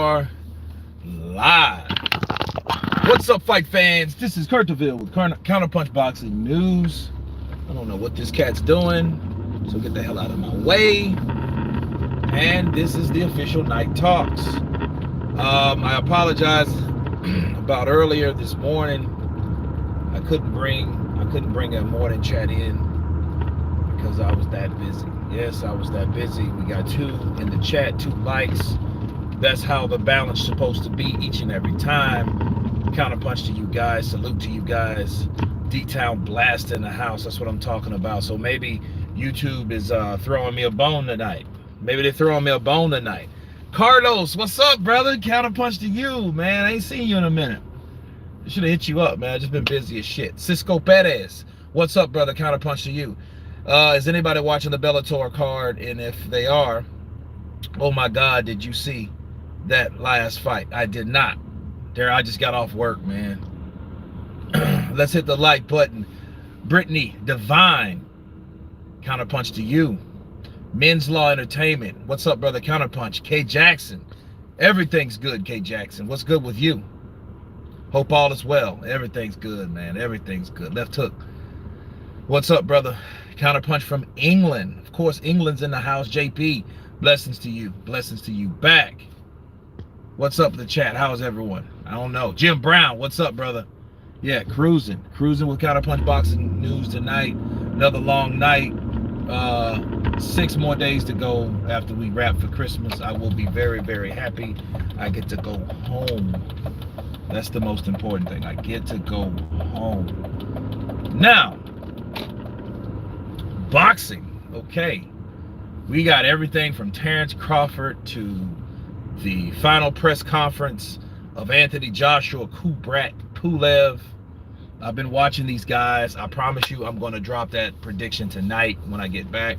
are live. What's up, fight fans? This is Kurtaville with Counterpunch Boxing News. I don't know what this cat's doing, so get the hell out of my way. And this is the official night talks. I apologize about earlier this morning. I couldn't bring a morning chat in because I was that busy. Yes, I was that busy. We got 2 in the chat, 2 likes. That's how the balance is supposed to be each and every time. Counterpunch to you guys. Salute to you guys. D-Town blast in the house. That's what I'm talking about. So maybe YouTube is throwing me a bone tonight. Maybe they're throwing me a bone tonight. Carlos, what's up, brother? Counterpunch to you, man. I ain't seen you in a minute. I should have hit you up, man. I just been busy as shit. Cisco Perez, what's up, brother? Counterpunch to you. Is anybody watching the Bellator card? And if they are, oh my God, did you see that last fight? I did not. I just got off work, man. Let's hit the like button. Brittany Divine, Counterpunch to you. Men's Law Entertainment, what's up, brother? Counterpunch. K Jackson, everything's good. K Jackson, what's good with you? Hope all is well. Everything's good, man. Everything's good. Left hook, what's up, brother? Counterpunch from England. Of course, England's in the house. JP, blessings to you. Blessings to you back. What's up in the chat? How's everyone? I don't know. Jim Brown, what's up, brother? Yeah, cruising with Counterpunch Boxing News tonight. Another long night. 6 more days to go after we wrap for Christmas. I will be very, very happy. I get to go home. That's the most important thing. I get to go home. Now, boxing. Okay. We got everything from Terrence Crawford to the final press conference of Anthony Joshua, Kubrat Pulev. I've been watching these guys. I promise you I'm going to drop that prediction tonight when I get back.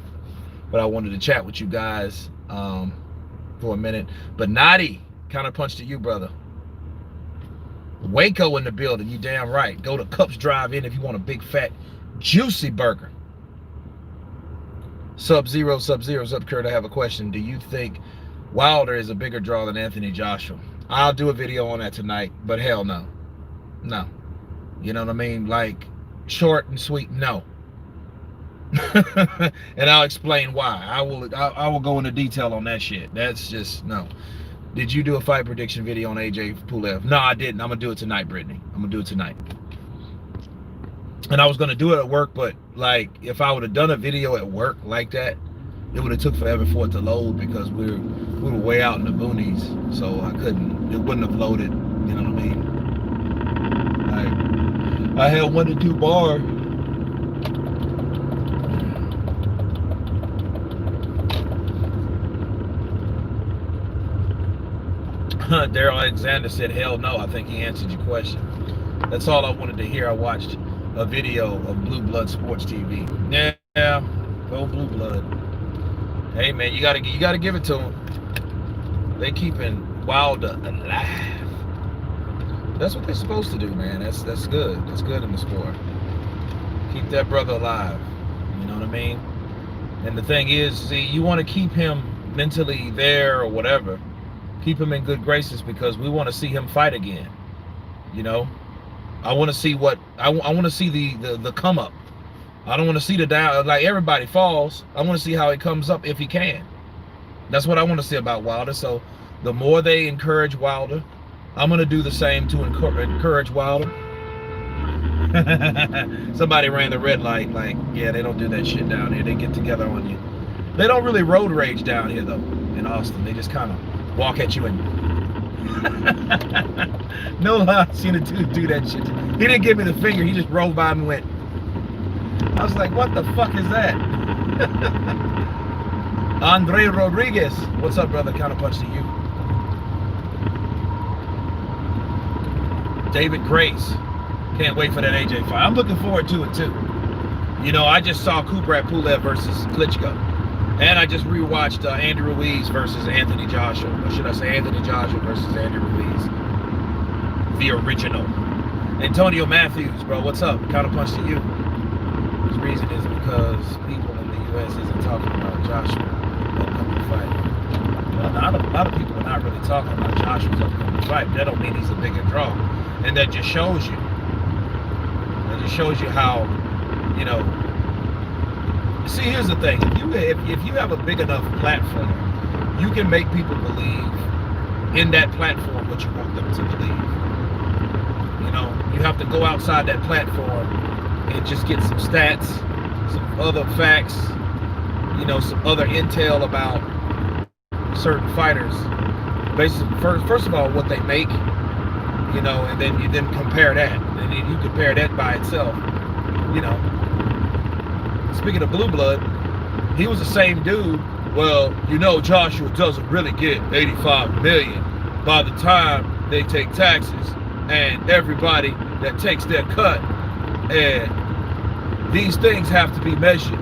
But I wanted to chat with you guys for a minute. But Nadi, Counterpunch to you, brother. Waco in the building. You damn right. Go to Cups Drive-In if you want a big, fat, juicy burger. Sub-Zero, Kurt, I have a question. Do you think Wilder is a bigger draw than Anthony Joshua? I'll do a video on that tonight, but hell no. No. You know what I mean? Like, short and sweet, no. And I'll explain why. I will go into detail on that shit. That's just, no. Did you do a fight prediction video on AJ Pulev? No, I didn't. I'm going to do it tonight, Brittany. I'm going to do it tonight. And I was going to do it at work, but, like, if I would have done a video at work like that, it would have took forever for it to load because we were way out in the boonies. So I couldn't, it wouldn't have loaded. You know what I mean? I had 1 to 2 bar. Daryl Alexander said, hell no. I think he answered your question. That's all I wanted to hear. I watched a video of Blue Blood Sports TV. Yeah, go Blue Blood. Hey man, you gotta give it to them. They keeping Wilder alive. That's what they're supposed to do, man. That's good. That's good in the sport. Keep that brother alive. You know what I mean? And the thing is, see, you want to keep him mentally there or whatever. Keep him in good graces because we want to see him fight again. You know? I want to see what I want to see the come up. I don't want to see the down, like everybody falls. I want to see how he comes up if he can. That's what I want to see about Wilder. So the more they encourage Wilder, I'm going to do the same to encourage Wilder. Somebody ran the red light, like, yeah, they don't do that shit down here. They get together on you. They don't really road rage down here, though, in Austin. They just kind of walk at you and... No lie, I've seen a dude do that shit. He didn't give me the finger. He just rolled by and went. I was like, what the fuck is that? Andre Rodriguez. What's up, brother? Counterpunch to you. David Grace. Can't wait for that AJ fight. I'm looking forward to it, too. You know, I just saw Kubrat Pulev versus Klitschko. And I just rewatched Andy Ruiz versus Anthony Joshua. Or should I say Anthony Joshua versus Andy Ruiz. The original. Antonio Matthews, bro. What's up? Counterpunch to you. The reason is because people in the U.S. isn't talking about Joshua upcoming fight. Well, a lot of people are not really talking about Joshua's upcoming fight. That don't mean he's a bigger draw. And that just shows you. That just shows you how, you know. See, here's the thing. If you have a big enough platform, you can make people believe in that platform what you want them to believe. You know, you have to go outside that platform and just get some stats, some other facts, you know, some other intel about certain fighters. Basically, first of all, what they make, you know, and then you compare that, and then you compare that by itself, you know. Speaking of Blue Blood, he was the same dude. Well, you know, Joshua doesn't really get 85 million by the time they take taxes and everybody that takes their cut, and these things have to be measured.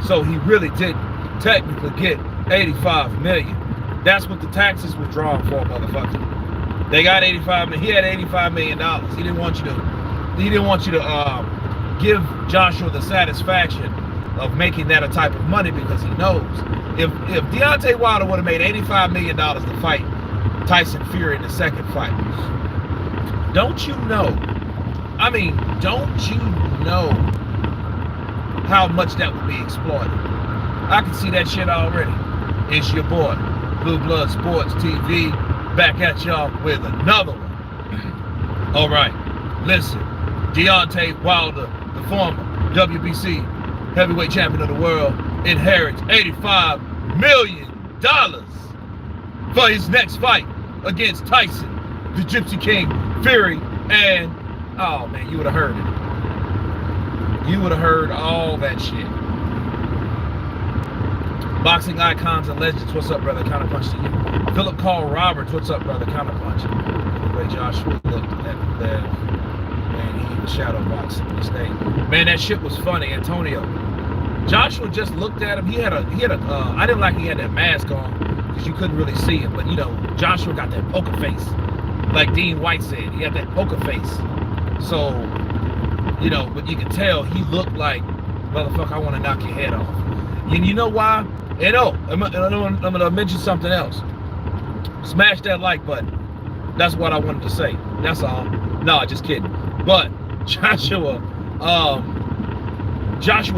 So he really didn't technically get 85 million. That's what the taxes were drawn for, motherfucker. They got 85 million. He had 85 million dollars. He didn't want you to give Joshua the satisfaction of making that a type of money, because he knows if Deontay Wilder would have made $85 million to fight Tyson Fury in the second fight, don't you know how much that would be exploited? I can see that shit already. It's your boy, Blue Blood Sports TV, back at y'all with another one. All right, listen, Deontay Wilder, the former WBC heavyweight champion of the world, inherits $85 million for his next fight against Tyson, the Gypsy King Fury, and, oh man, you would have heard it. You would have heard all that shit. Boxing icons and legends, what's up, brother? Counterpunch to you. Philip Carl Roberts, what's up, brother? Counterpunch. The way Joshua looked at Pulev, man, he was shadow boxing on the stage. Man, that shit was funny. Antonio, Joshua just looked at him. He had a. I didn't like he had that mask on because you couldn't really see him. But you know, Joshua got that poker face, like Dean White said. He had that poker face. So, you know, but you can tell he looked like, motherfucker, I want to knock your head off. And you know why? And I'm gonna mention something else. Smash that like button. That's what I wanted to say. That's all. No, just kidding. But Joshua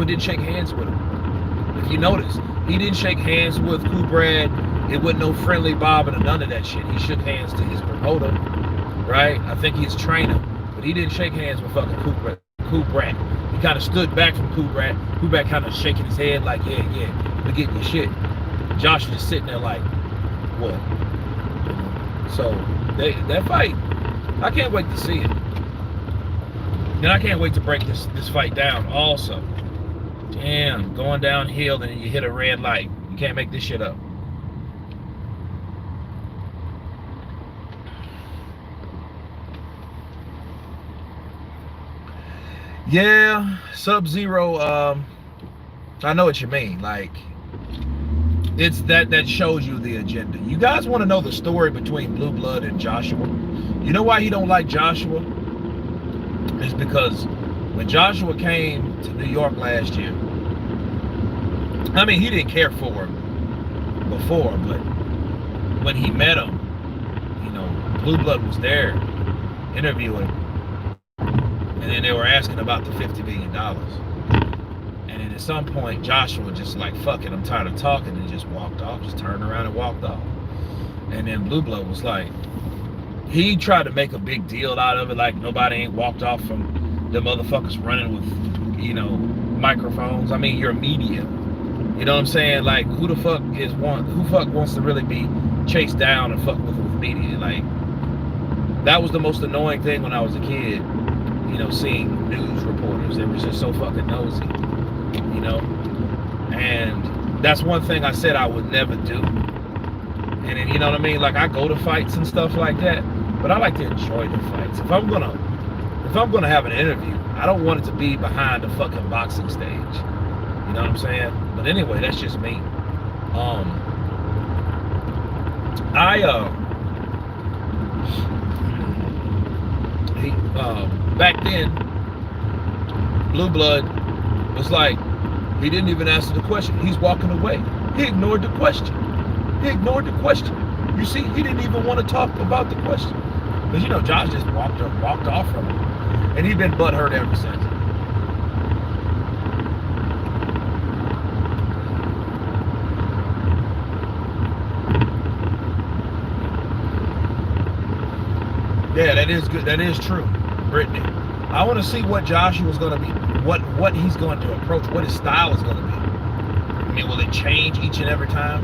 didn't shake hands with him. If you notice, he didn't shake hands with Kubrat. It wasn't no friendly bobbing or none of that shit. He shook hands to his promoter, right? I think he's trainer, but he didn't shake hands with fucking Kubrat. He kind of stood back from Kubrat. Kubrat kind of shaking his head like, yeah, we're getting your shit. Josh was just sitting there like, what? So that fight, I can't wait to see it. And I can't wait to break this fight down also. Damn, going downhill and you hit a red light. You can't make this shit up. Yeah, Sub-Zero, I know what you mean. Like, it's that shows you the agenda. You guys want to know the story between Blue Blood and Joshua? You know why he don't like Joshua? It's because when Joshua came to New York last year, I mean, he didn't care for him before, but when he met him, you know, Blue Blood was there interviewing, and then they were asking about the $50 billion. And then at some point, Joshua just like, fuck it, I'm tired of talking, and just walked off, just turned around and walked off. And then Blue Blood was like, he tried to make a big deal out of it, like nobody ain't walked off from the motherfuckers running with, you know, microphones. I mean, you're media. You know what I'm saying? Like, who the fuck wants to really be chased down and fucked with media? Like, that was the most annoying thing when I was a kid, you know, seeing news reporters. They were just so fucking nosy, you know? And that's one thing I said I would never do. And then, you know what I mean? Like, I go to fights and stuff like that, but I like to enjoy the fights. If I'm gonna have an interview, I don't want it to be behind the fucking boxing stage. You know what I'm saying? But anyway, that's just me. Back then, Blue Blood was like, he didn't even answer the question. He's walking away. He ignored the question. You see, he didn't even want to talk about the question. Because, you know, Josh just walked off from him. And he's been butthurt ever since. Yeah, that is good. That is true, Brittany. I want to see what Joshua's going to be, what he's going to approach, what his style is going to be. I mean, will it change each and every time?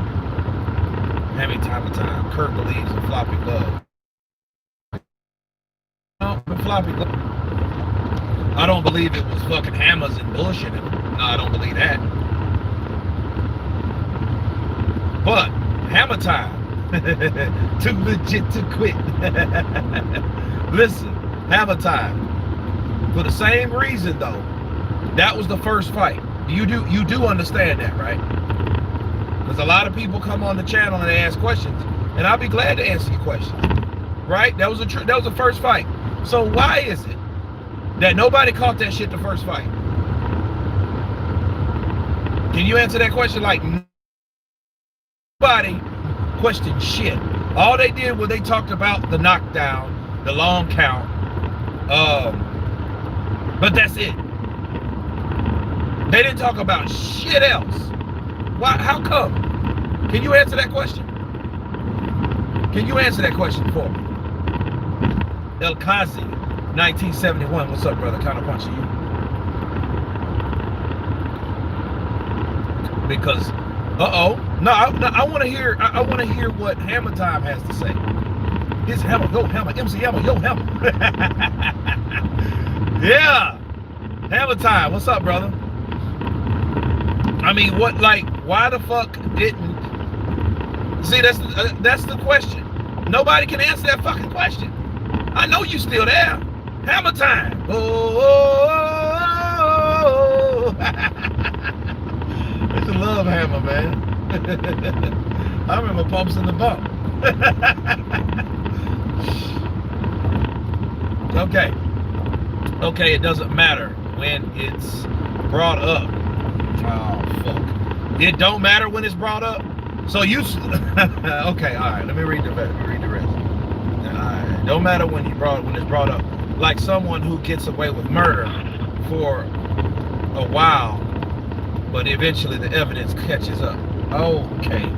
Every time. Kurt believes in floppy glove. No, floppy glove. I don't believe it was fucking hammers and bullshit. No, I don't believe that. But hammer time. Too legit to quit. Listen, hammer time. For the same reason though, that was the first fight. You do understand that, right? Because a lot of people come on the channel and they ask questions, and I'll be glad to answer your questions. Right? That was the first fight. So why is it that nobody caught that shit the first fight? Can you answer that question? Like, nobody questioned shit. All they did was they talked about the knockdown, the long count, but that's it. They didn't talk about shit else. Why? How come? Can you answer that question? Can you answer that question for me? El Kazi, 1971. What's up, brother? Counterpunch to you. Because, no, I want to hear. I want to hear what Hammer Time has to say. His Hammer, go Hammer, MC Hammer, yo Hammer. Yeah, Hammer Time. What's up, brother? I mean, what? Like, why the fuck didn't? See, that's the question. Nobody can answer that fucking question. I know you still there. Hammer Time. Oh. It's a love hammer, man. I remember Pumps in the Bump. Okay, it doesn't matter when it's brought up. Oh, fuck. It don't matter when it's brought up? So you... Okay, all right, let me read the rest. All right. Don't matter when it's brought up. Like someone who gets away with murder for a while, but eventually the evidence catches up. Okay.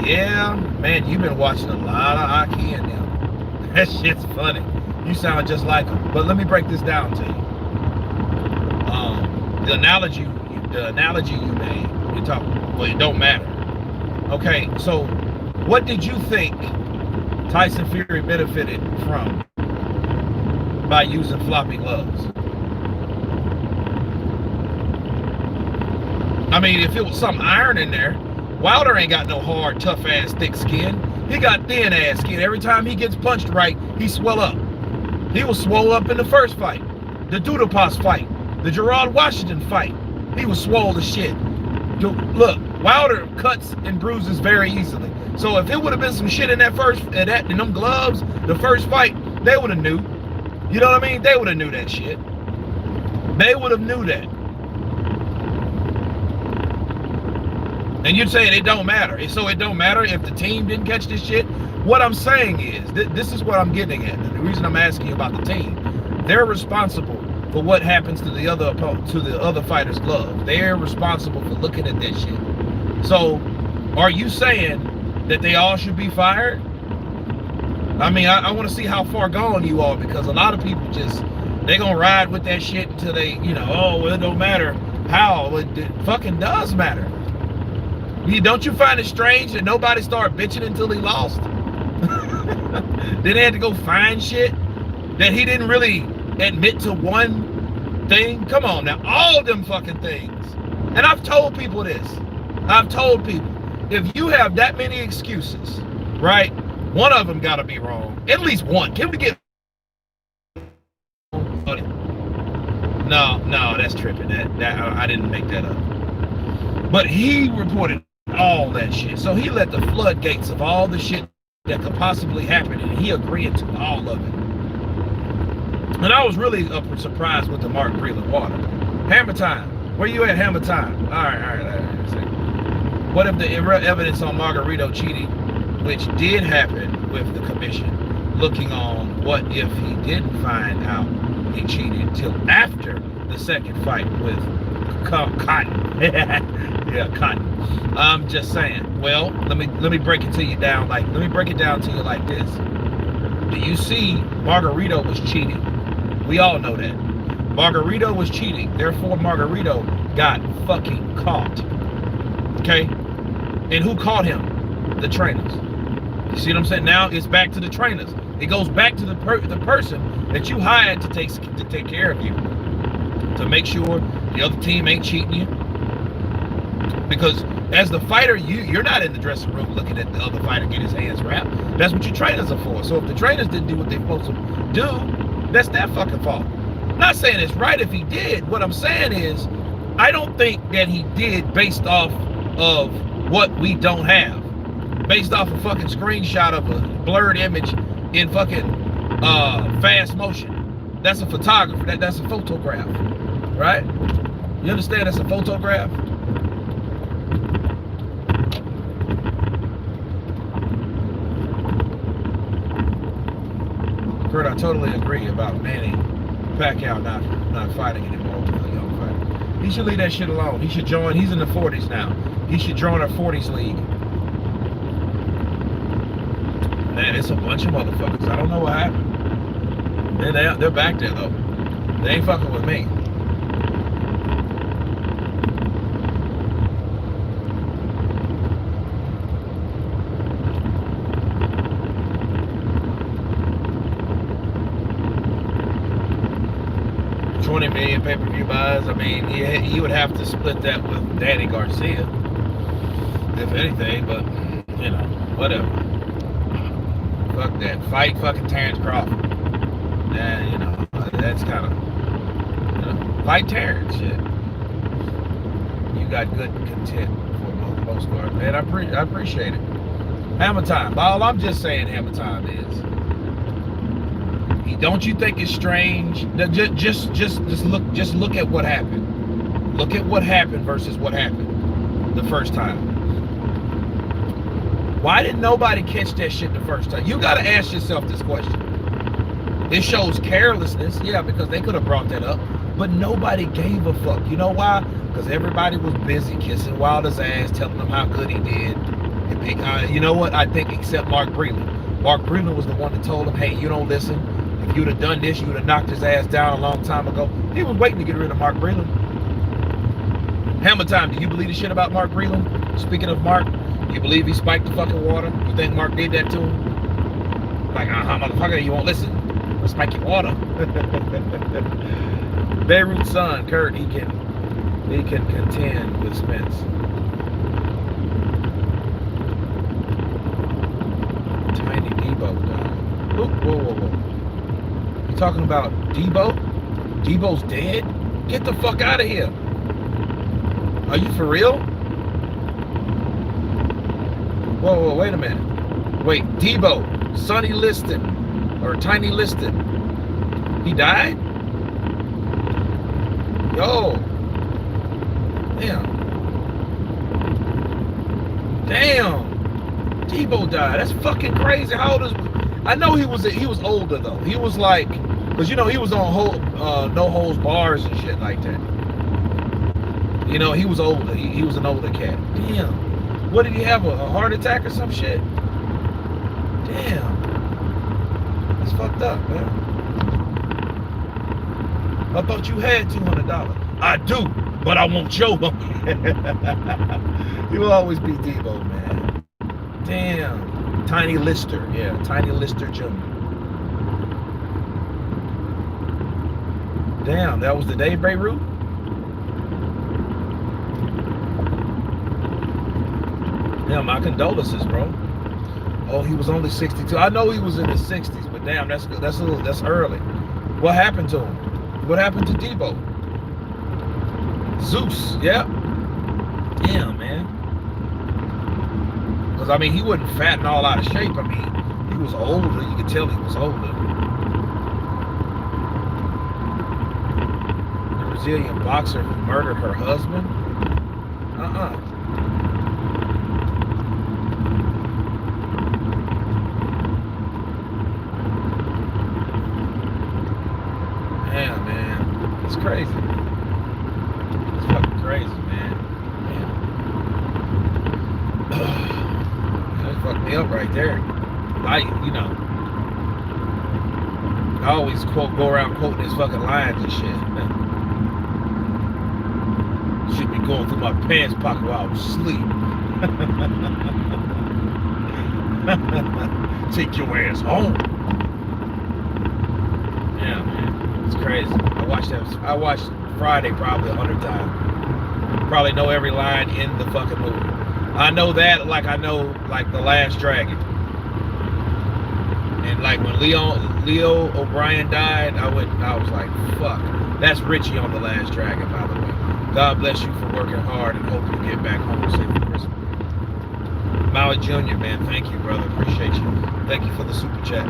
Yeah, man, you've been watching a lot of Aki and them. That shit's funny. You sound just like them. But let me break this down to you. The analogy you made, you talk, well, it don't matter. Okay, so what did you think Tyson Fury benefited from by using floppy gloves? I mean, if it was some iron in there, Wilder ain't got no hard, tough ass, thick skin. He got thin ass skin. Every time he gets punched right, he swell up. He was swole up in the first fight, the Dudapas fight, the Gerard Washington fight. He was swole as shit. Look, Wilder cuts and bruises very easily. So if it would have been some shit in that in them gloves, the first fight, they would have knew. You know what I mean? They would have knew that shit. They would have knew that. And you're saying it don't matter. So it don't matter if the team didn't catch this shit? What I'm saying is, this is what I'm getting at. And the reason I'm asking you about the team, they're responsible for what happens to the other fighter's gloves. They're responsible for looking at that shit. So, are you saying that they all should be fired? I mean, I want to see how far gone you are, because a lot of people they gonna ride with that shit until they, oh, well, it don't matter how. It fucking does matter. Don't you find it strange that nobody started bitching until he lost? Then they had to go find shit that he didn't really admit to one thing. Come on now, all them fucking things. And I've told people this. I've told people, if you have that many excuses, right, one of them gotta be wrong. At least one. Can we get... No, that's tripping. That I didn't make that up. But he reported all that shit. So he let the floodgates of all the shit that could possibly happen, and he agreed to all of it. And I was really surprised with the Mark Breland water. Hammer Time. Where you at, Hammer Time? All right. What if the evidence on Margarito cheating which did happen with the commission, looking on what if he didn't find out he cheated till after the second fight with Cotton. Yeah, Cotton. I'm just saying. Well, let me break it to you down. Let me break it down to you like this. Do you see? Margarito was cheating. We all know that. Margarito was cheating. Therefore, Margarito got fucking caught. Okay? And who caught him? The trainers. You see what I'm saying? Now it's back to the trainers. It goes back to the person that you hired to take care of you, to make sure the other team ain't cheating you. Because as the fighter, you're not in the dressing room looking at the other fighter get his hands wrapped. That's what your trainers are for. So if the trainers didn't do what they're supposed to do, that's their fucking fault. I'm not saying it's right if he did. What I'm saying is, I don't think that he did based off of what we don't have. Based off a fucking screenshot of a blurred image in fucking fast motion. That's a photographer. That's a photograph. Right? You understand that's a photograph? Kurt, I totally agree about Manny Pacquiao not fighting anymore with a young fighter. He should leave that shit alone. He should join. He's in the 40s now. He should join a 40s league. Man, it's a bunch of motherfuckers. I don't know what happened. They're back there though. They ain't fucking with me. $20 million pay-per-view buys. I mean, you would have to split that with Danny Garcia, if anything. But you know, whatever. Fuck that. Fight fucking Terrence Crawford. Yeah, you know, that's kind of, you know, fight Terrence. Shit. You got good content for the most part, man. I appreciate it. Hammer time. All I'm just saying, hammer time is. Don't you think it's strange? Just look at what happened. Look at what happened versus what happened the first time. Why didn't nobody catch that shit the first time? You gotta ask yourself this question. It shows carelessness, yeah, because they could have brought that up, but nobody gave a fuck. You know why? Because everybody was busy kissing Wilder's ass, telling him how good he did. And you know what? I think except Mark Breland. Mark Breland was the one that told him, hey, you don't listen. If you would have done this, you would have knocked his ass down a long time ago. He was waiting to get rid of Mark Breland. Hammer time, do you believe the shit about Mark Breland? Speaking of Mark, you believe he spiked the fucking water? You think Mark did that to him? Like, motherfucker, you won't listen. I'll spike your water. Beirut's son, Kurt, he can contend with Spence. Tiny Debo died. Whoa. You talking about Debo? Debo's dead? Get the fuck out of here. Are you for real? Whoa, wait a minute. Wait, Debo, Sonny Liston, or Tiny Liston, he died? Yo. Damn. Debo died. That's fucking crazy. How old is... I know he was older though. He was like, because you know he was on no holds bars and shit like that. You know, he was older. He was an older cat. Damn. What did he have? A heart attack or some shit? Damn. That's fucked up, man. I thought you had $200. I do, but I won't show them. You will always be Debo, man. Damn. Tiny Lister. Yeah, Tiny Lister Jr. Damn, that was the day, Beirut? Yeah, my condolences, bro. Oh, he was only 62. I know he was in his 60s, but damn, that's early. What happened to him? What happened to Debo? Zeus, yeah. Damn, man. Because, I mean, he wasn't fat and all out of shape. I mean, he was older. You could tell he was older. The Brazilian boxer who murdered her husband? crazy. It's fucking crazy, man. That fucked me up right there. I always go around quoting his fucking lines and shit. Should be going through my pants pocket while I was asleep. Take your ass home. Yeah, man, it's crazy. I watched Friday probably 100 times. Probably know every line in the fucking movie. I know that like I know like The Last Dragon. And like when Leo O'Brien died, I was like, fuck. That's Richie on The Last Dragon, by the way. God bless you for working hard and hope you get back home safe for Christmas. Maui Jr., man, thank you, brother. Appreciate you. Thank you for the super chat.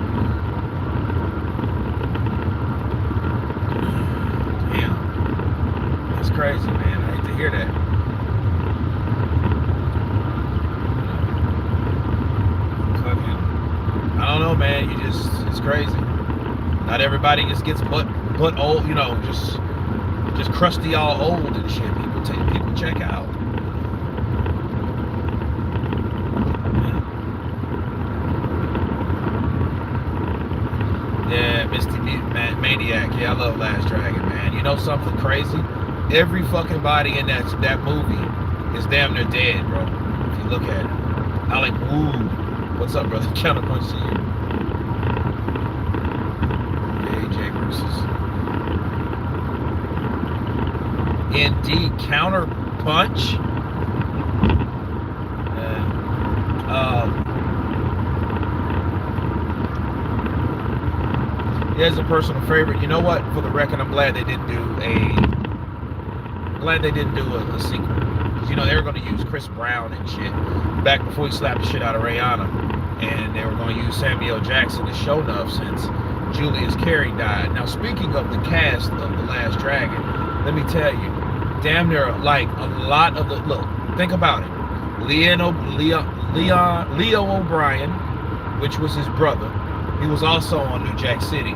Damn. That's crazy, man. I hate to hear that. I don't know, man. It's crazy. Not everybody just gets but old, just crusty all old and shit. People check out. Yeah, Misty Maniac. Yeah, I love Last Dragon, man. You know something crazy? Every fucking body in that movie is damn near dead, bro. If you look at it. Alec Wood. What's up, brother? Counterpunch to you. AJ versus indeed Counterpunch. Here's a personal favorite. You know what? For the record, I'm glad they didn't do a sequel. Because, they were going to use Chris Brown and shit back before he slapped the shit out of Rihanna. And they were going to use Samuel Jackson as show enough since Julius Carey died. Now, speaking of the cast of The Last Dragon, let me tell you, damn near like a lot of the, look, think about it. Leo O'Brien, which was his brother, he was also on New Jack City.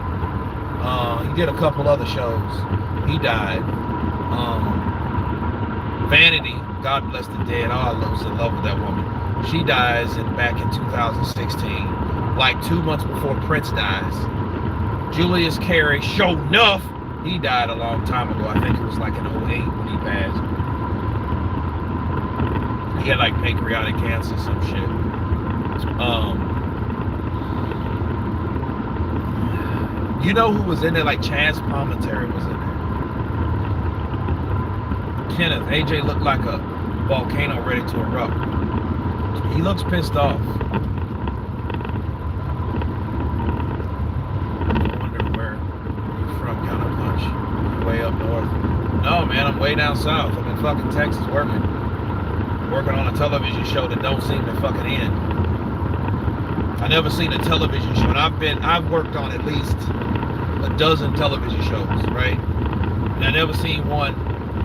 He did a couple other shows. He died. Vanity, God bless the dead. Oh, I was in love with that woman. She dies back in 2016, like 2 months before Prince dies. Julius Carey, sure enough, he died a long time ago. I think it was like in 2008 when he passed. He had like pancreatic cancer, some shit. You know who was in there? Like Chance Palminteri was in there. Kenneth, AJ looked like a volcano ready to erupt. He looks pissed off. I wonder where you're from, Counterpunch. Way up north. No, man, I'm way down south. I'm in fucking Texas working on a television show that don't seem to fucking end. I never seen a television show, and I've worked on at least a dozen television shows, right? And I never seen one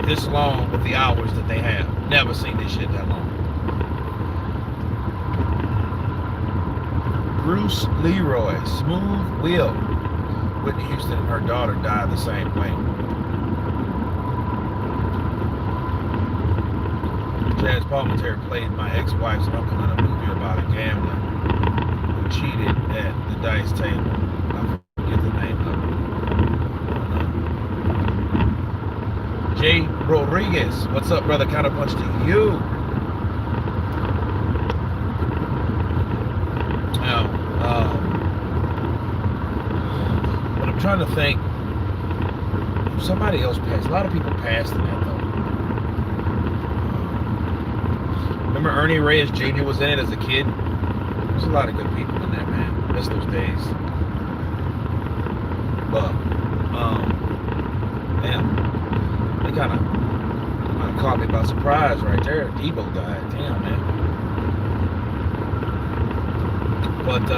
this long with the hours that they have. Never seen this shit that long. Bruce Leroy, Smooth Will. Whitney Houston and her daughter died the same way. Chaz Palminteri played my ex-wife's uncle in a movie about a gambler who cheated at the dice table. I forget the name of it. Jay Rodriguez, what's up, brother? Counterpunch to you. Now, but I'm trying to think. Somebody else passed. A lot of people passed in that, though. Remember Ernie Reyes Jr. was in it as a kid? There's a lot of good people in that, man. Miss those days. But, damn. They kind of caught me by surprise right there. Debo died. Damn, man. But,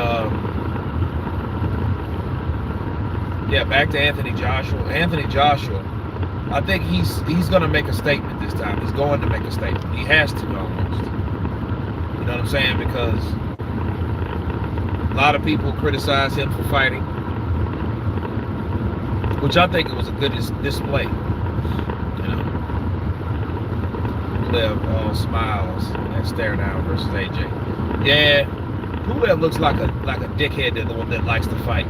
yeah, back to Anthony Joshua. Anthony Joshua, I think he's going to make a statement this time. He's going to make a statement. He has to, almost. You know what I'm saying? Because a lot of people criticize him for fighting. which I think it was a good display. You know, Pulev all smiles and stare down versus AJ. Yeah, Pulev looks like a dickhead that likes to fight.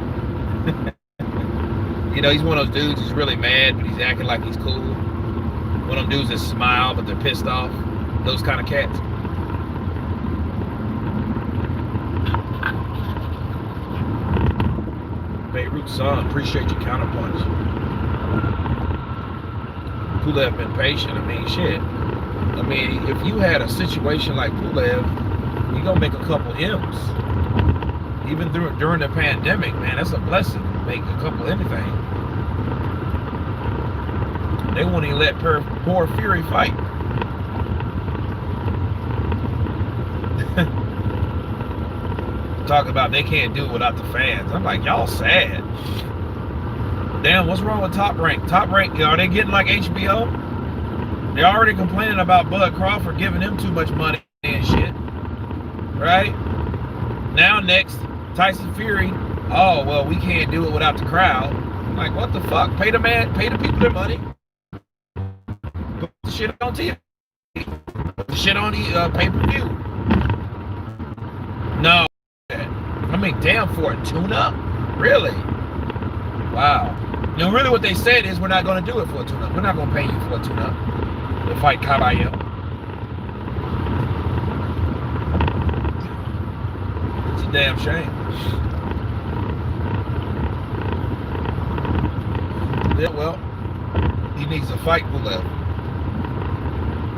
You know, he's one of those dudes who's really mad, but he's acting like he's cool. One of them dudes that smile, but they're pissed off. Those kind of cats. Beirut son, appreciate your counterpunch. Pulev been patient. I mean, shit. I mean, if you had a situation like Pulev, you're gonna make a couple M's. Even during the pandemic, man, that's a blessing. Make a couple anything. They won't even let poor Fury fight. Talking about they can't do it without the fans. I'm like, y'all sad. Damn, what's wrong with Top Rank? Top Rank, are they getting like HBO? They're already complaining about Bud Crawford giving them too much money and shit. Right? Now next, Tyson Fury. Oh, well, we can't do it without the crowd. I'm like, what the fuck? Pay the people their money. Put the shit on TV. Put the shit on the pay-per-view. No. I mean, damn, for a tune-up? Really? Wow. You know, really what they said is we're not going to do it for a tune-up. We're not going to pay you for a tune-up to fight Caballero. It's a damn shame. Yeah, well, he needs to fight Pulev.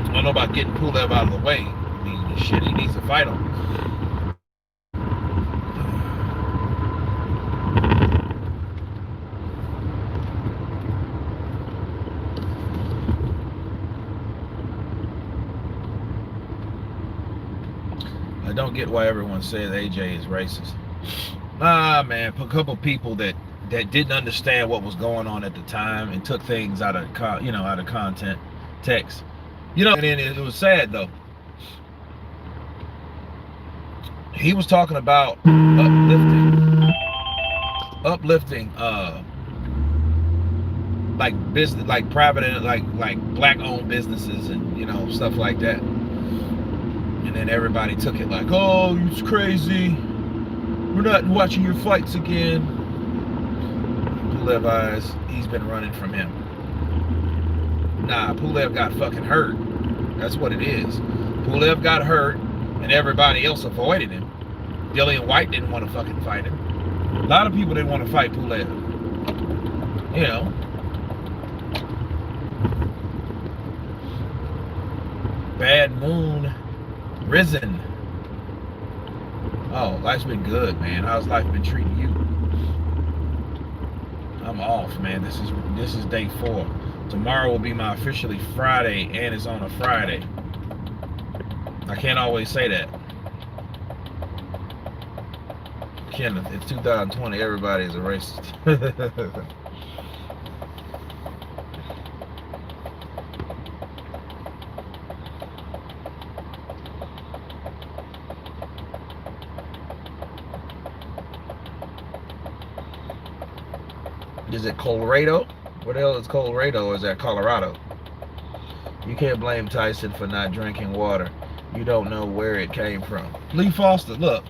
I don't know about getting Pulev out of the way. I mean, shit, he needs to fight him. I don't get why everyone says AJ is racist. Man, a couple people that didn't understand what was going on at the time and took things out of content, text. You know, and then it was sad though. He was talking about uplifting like business, like private and like black owned businesses and, you know, stuff like that. And then everybody took it like, oh, it's crazy. We're not watching your fights again. Pulev eyes, he's been running from him. Nah, Pulev got fucking hurt. That's what it is. Pulev got hurt and everybody else avoided him. Dillian White didn't want to fucking fight him. A lot of people didn't want to fight Pulev. You know. Bad Moon Risen. Oh, life's been good, man. How's life been treating you? I'm off, man. This is day 4. Tomorrow will be my officially Friday, and it's on a Friday. I can't always say that. Kenneth, it's 2020. Everybody is a racist. Is it Colorado? What the hell is Colorado, or is that Colorado? You can't blame Tyson for not drinking water. You don't know where it came from. Lee Foster, look.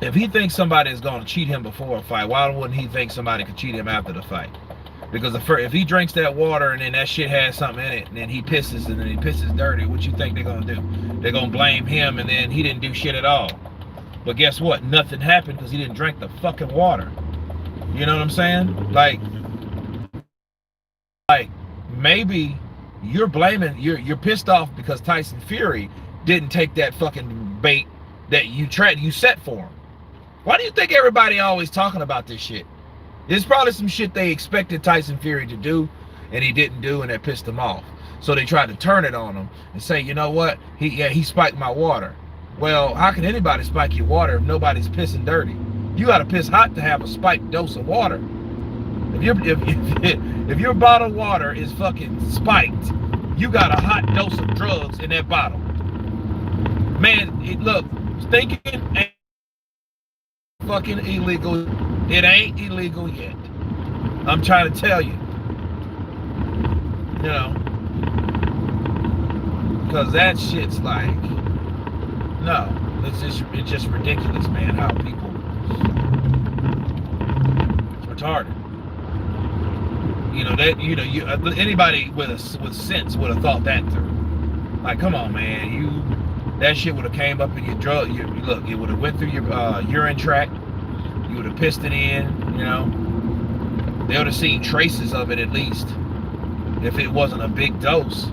If he thinks somebody is going to cheat him before a fight, why wouldn't he think somebody could cheat him after the fight? Because if he drinks that water and then that shit has something in it, and then he pisses and then he pisses dirty, what you think they're going to do? They're going to blame him and then he didn't do shit at all. But guess what? Nothing happened because he didn't drink the fucking water. You know what I'm saying? Like maybe you're blaming, you're pissed off because Tyson Fury didn't take that fucking bait that you set for him. Why do you think everybody always talking about this shit? There's probably some shit they expected Tyson Fury to do and he didn't do, and that pissed him off. So they tried to turn it on him and say, you know what? He spiked my water. Well, how can anybody spike your water if nobody's pissing dirty? You gotta piss hot to have a spiked dose of water. If your bottled water is fucking spiked, you got a hot dose of drugs in that bottle. Man, look, thinking ain't fucking illegal. It ain't illegal yet. I'm trying to tell you. You know, because that shit's like, no, it's just ridiculous, man. How people, it's retarded. You know that anybody with sense would have thought that through. Like, come on, man, that shit would have came up in your drug. Look, it would have went through your urine tract. You would have pissed it in. You know, they would have seen traces of it at least, if it wasn't a big dose. You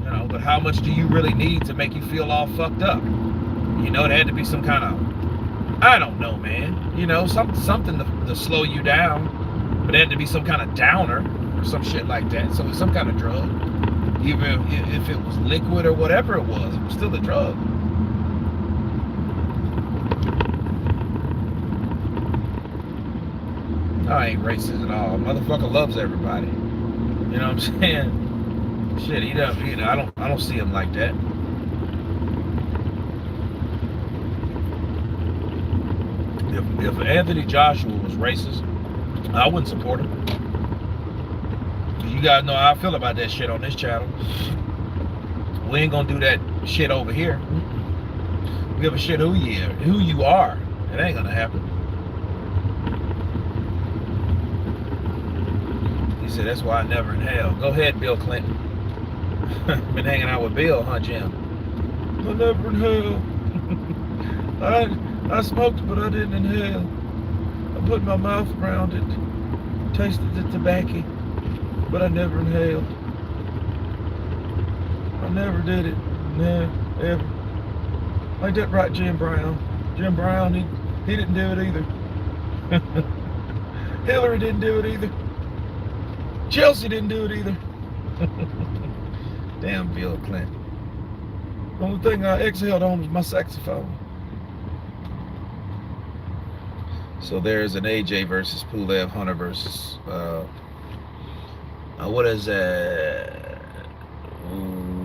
know, but how much do you really need to make you feel all fucked up? You know, it had to be some kind of, I don't know, man. You know, something to slow you down. But it had to be some kind of downer or some shit like that. So it's some kind of drug. Even if it was liquid or whatever it was still a drug. I ain't racist at all. Motherfucker loves everybody. You know what I'm saying? Shit, he don't. You know, I don't see him like that. If Anthony Joshua was racist, I wouldn't support him. You guys know how I feel about that shit on this channel. We ain't gonna do that shit over here. We give a shit who you are. It ain't gonna happen. He said that's why I never inhale. Go ahead, Bill Clinton. Been hanging out with Bill, huh, Jim? I never inhale. I smoked, but I didn't inhale. I put my mouth around it, tasted the tobacco, but I never inhaled. I never did it. No, ever. Ain't that right, Jim Brown? Jim Brown, he didn't do it either. Hillary didn't do it either. Chelsea didn't do it either. Damn Bill Clinton. The only thing I exhaled on was my saxophone. So there's an AJ versus Pulev, Hunter versus what is that?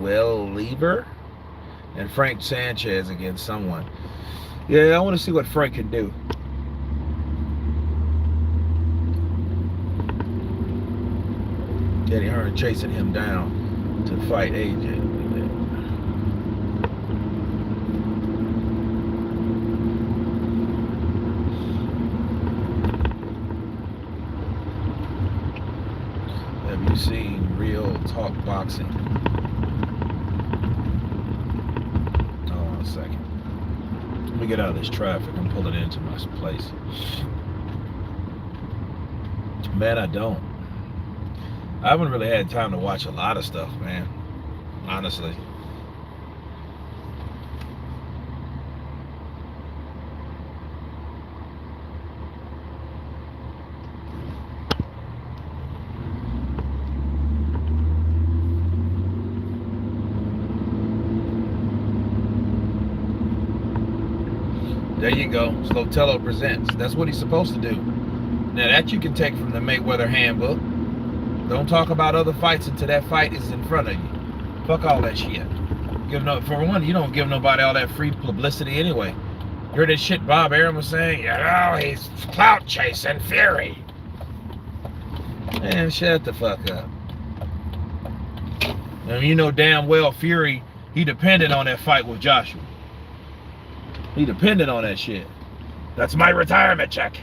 Lever and Frank Sanchez against someone. Yeah, I want to see what Frank can do. Eddie Hearn chasing him down to fight AJ. Have you seen Real Talk Boxing? Hold on a second. Let me get out of this traffic. I'm pulling into my place. Man, I don't. I haven't really had time to watch a lot of stuff, man. Honestly. There you go. Slotello presents. That's what he's supposed to do. Now that you can take from the Mayweather handbook. Don't talk about other fights until that fight is in front of you. Fuck all that shit. For one, you don't give nobody all that free publicity anyway. You heard that shit Bob Arum was saying? You know, he's clout chasing Fury. Man, shut the fuck up. I mean, you know damn well Fury, he depended on that fight with Joshua. He depended on that shit. That's my retirement check.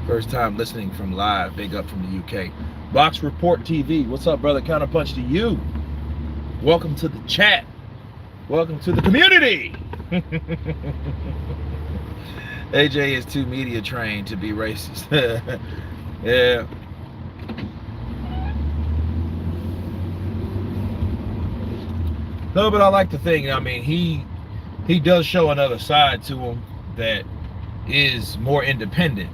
First time listening from live. Big up from the UK. Box Report TV. What's up, brother? Counterpunch to you. Welcome to the chat. Welcome to the community. AJ is too media trained to be racist. Yeah. No, but I like to think, I mean, he does show another side to him that is more independent.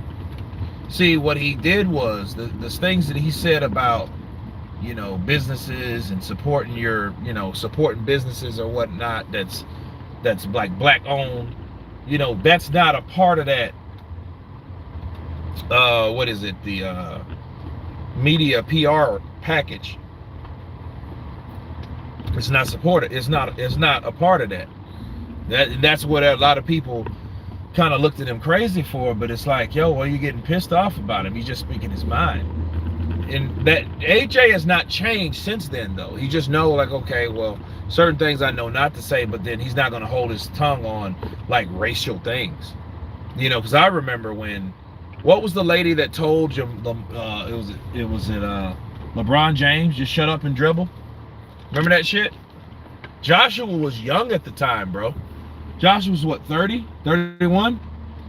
See, what he did was the things that he said about, businesses and supporting supporting businesses or whatnot, that's like black owned, that's not a part of that. What is it? The media PR package. It's not supported. It's not a part of that. That's what a lot of people kind of looked at him crazy for. But it's like, yo, well, you're getting pissed off about him. He's just speaking his mind. And that AJ has not changed since then, though. He just know, like, okay, well, certain things I know not to say, but then he's not going to hold his tongue on like racial things, because I remember when, what was the lady that told you, LeBron James, just shut up and dribble? Remember that shit? Joshua was young at the time, bro. Joshua was what, 30, 31?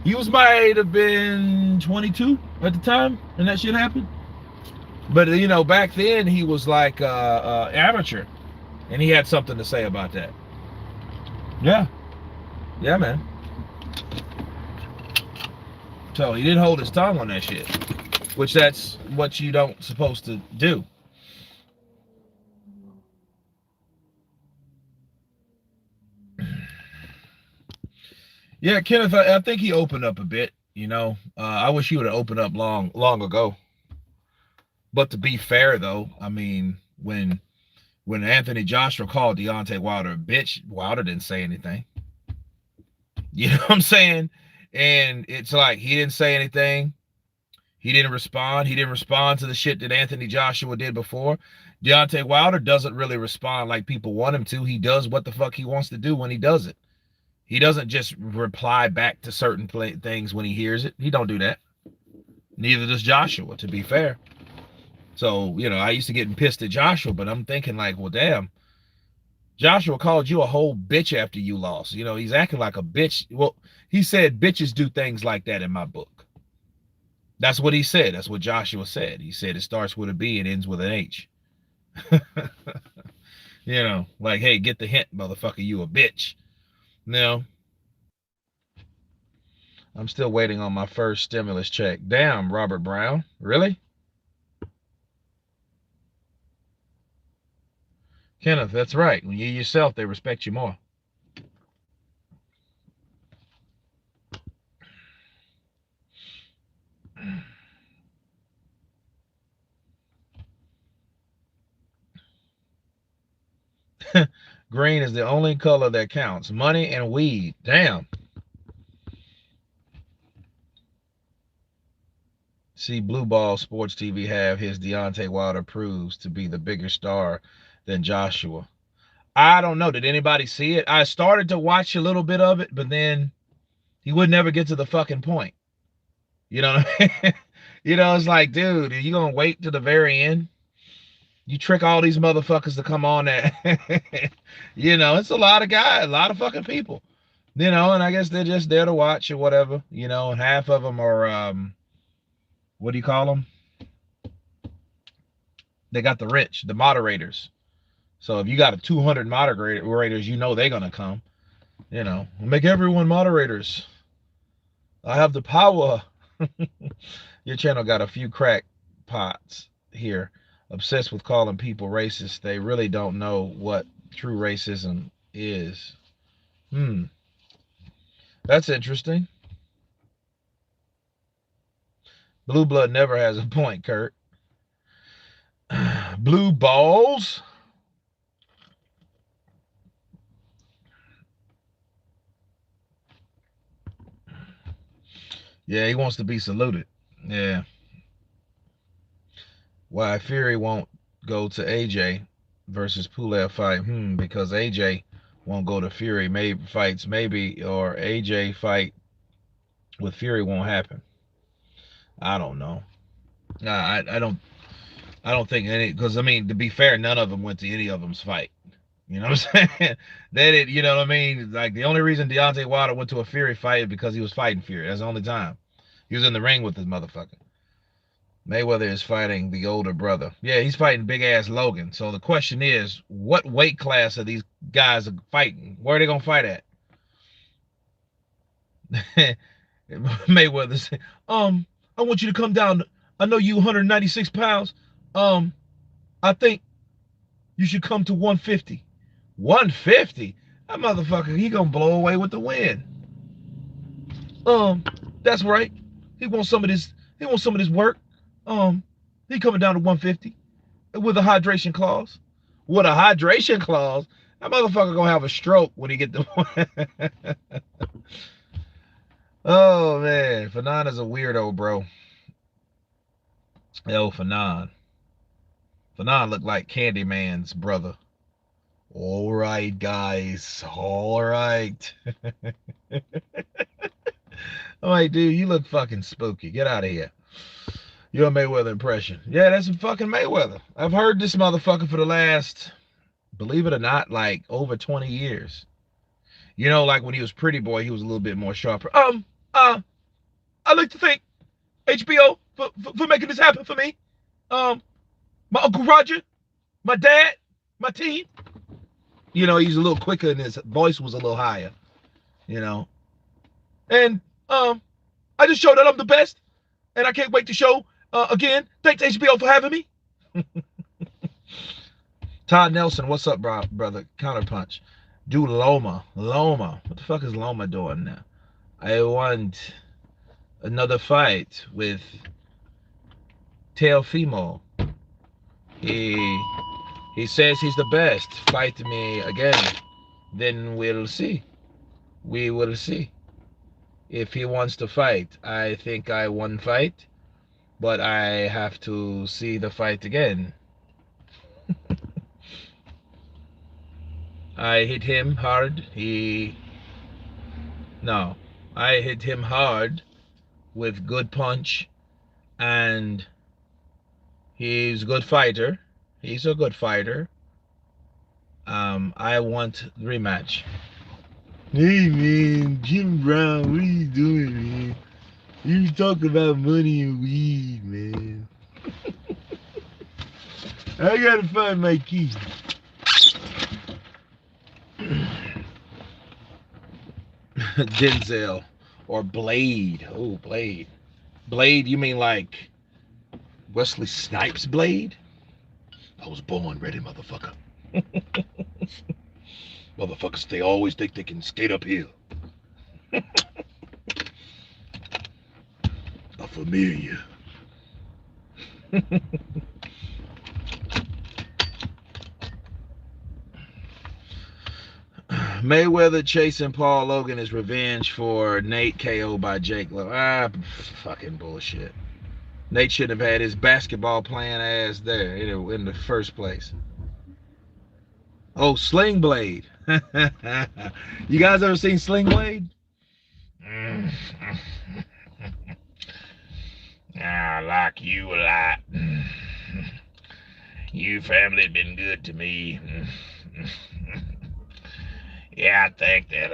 He might have been 22 at the time, and that shit happened. But back then he was like amateur, and he had something to say about that. Yeah, man. So he didn't hold his tongue on that shit, which that's what you don't supposed to do. Yeah, Kenneth, I think he opened up a bit. I wish he would have opened up long ago. But to be fair, though, I mean, when Anthony Joshua called Deontay Wilder a bitch, Wilder didn't say anything. You know what I'm saying? And it's like he didn't say anything. He didn't respond. He didn't respond to the shit that Anthony Joshua did before. Deontay Wilder doesn't really respond like people want him to. He does what the fuck he wants to do when he does it. He doesn't just reply back to certain things when he hears it. He don't do that. Neither does Joshua, to be fair. So, I used to get pissed at Joshua, but I'm thinking like, well, damn, Joshua called you a whole bitch after you lost. He's acting like a bitch. Well, he said bitches do things like that in my book. That's what he said. That's what Joshua said. He said it starts with a B and ends with an H. Like, hey, get the hint, motherfucker, you a bitch. No. I'm still waiting on my first stimulus check. Damn, Robert Brown. Really? Kenneth, that's right. When you're yourself, they respect you more. Green is the only color that counts. Money and weed. Damn. See, Blue Ball Sports TV have his Deontay Wilder proves to be the bigger star than Joshua. I don't know. Did anybody see it? I started to watch a little bit of it, but then he would never get to the fucking point. You know what I mean? It's like, dude, are you going to wait to the very end? You trick all these motherfuckers to come on that. It's a lot of guys, a lot of fucking people. And I guess they're just there to watch or whatever. And half of them are, what do you call them? They got the rich, the moderators. So if you got a 200 moderators, they're going to come. Make everyone moderators. I have the power. Your channel got a few crackpots here, obsessed with calling people racist. They really don't know what true racism is. That's interesting. Blue blood never has a point, Kurt. Blue balls. Yeah, he wants to be saluted. Yeah. Why Fury won't go to AJ versus Pulev fight? Because AJ won't go to Fury. Maybe fights, or AJ fight with Fury won't happen. I don't know. I don't think any, because I mean, to be fair, none of them went to any of them's fight. You know what I'm saying? They did, you know what I mean? Like, the only reason Deontay Wilder went to a Fury fight is because he was fighting Fury. That's the only time. He was in the ring with this motherfucker. Mayweather is fighting the older brother. Yeah, he's fighting big ass Logan. So the question is, what weight class are these guys fighting? Where are they gonna fight at? Mayweather said, I want you to come down. I know you 196 pounds. I think you should come to 150. 150? That motherfucker, he gonna blow away with the wind. That's right. He wants some of this. He wants some of this work. He coming down to 150 with a hydration clause. With a hydration clause, that motherfucker gonna have a stroke when he get the. Oh man, Fanon is a weirdo, bro. Yo, Fanon. Fanon looked like Candyman's brother. All right, guys. All right. I'm like, dude, you look fucking spooky. Get out of here. You're a Mayweather impression. Yeah, that's a fucking Mayweather. I've heard this motherfucker for the last, believe it or not, like over 20 years. You know, like when he was Pretty Boy, he was a little bit more sharper. I'd like to thank HBO for making this happen for me. My Uncle Roger, my dad, my team. You know, he's a little quicker and his voice was a little higher. You know. And I just showed that I'm the best. And I can't wait to show again. Thanks HBO for having me. Todd Nelson, what's up, brother? Counterpunch. Do Loma. Loma. What the fuck is Loma doing now? I want another fight with Teofimo. He says he's the best. Fight me again. Then we'll see. We will see. If he wants to fight, I think I won fight, but I have to see the fight again. I hit him hard. I hit him hard with good punch, and he's a good fighter. He's a good fighter. I want rematch. Hey man, Jim Brown, what are you doing, man? You talk about money and weed, man. I gotta find my key. Denzel or Blade. Oh, Blade. Blade, you mean like Wesley Snipes' Blade? I was born ready, motherfucker. Motherfuckers, they always think they can skate uphill. A familiar. Mayweather chasing Paul Logan is revenge for Nate KO by Jake Lowe. Fucking bullshit. Nate shouldn't have had his basketball playing ass there in the first place. Oh, Sling Blade. You guys ever seen Sling Blade? I like you a lot. You family been good to me. Yeah, I think that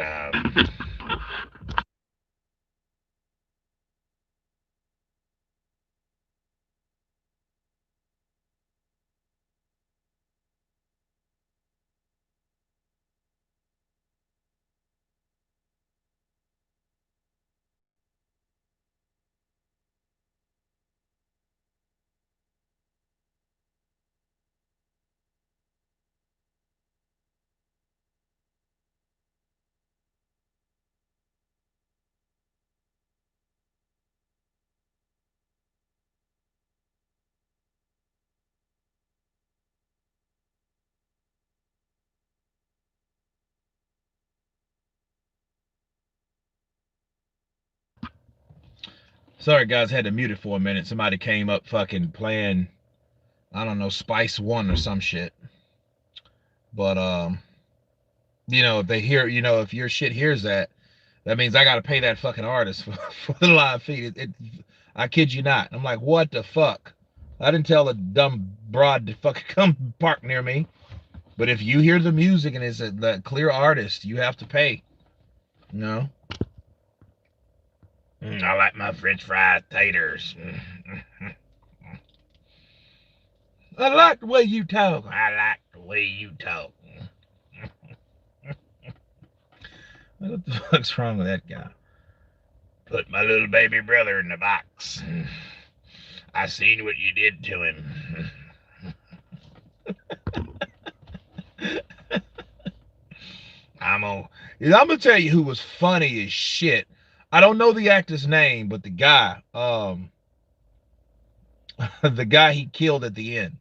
sorry guys, had to mute it for a minute. Somebody came up fucking playing, I don't know, Spice One or some shit. But you know, if they hear, you know, if your shit hears that, that means I gotta pay that fucking artist for the live feed. I kid you not. I'm like, what the fuck? I didn't tell a dumb broad to fucking come park near me. But if you hear the music and it's the clear artist, you have to pay. You know? I like my French fried taters. I like the way you talk. I like the way you talk. What the fuck's wrong with that guy? Put my little baby brother in the box. I seen what you did to him. I'm gonna tell you who was funny as shit. I don't know the actor's name, but the guy, the guy he killed at the end.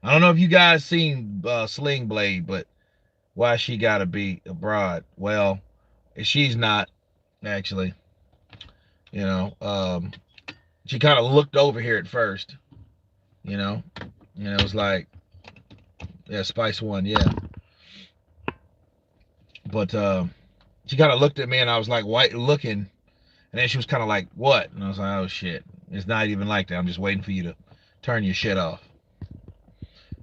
I don't know if you guys seen Sling Blade, but why she gotta be abroad? Well, she's not actually. You know, she kind of looked over here at first. You know, it was like, yeah, Spice One, yeah. But she kind of looked at me, and I was like, white looking, and then she was kind of like, what? And I was like, oh shit, it's not even like that. I'm just waiting for you to turn your shit off.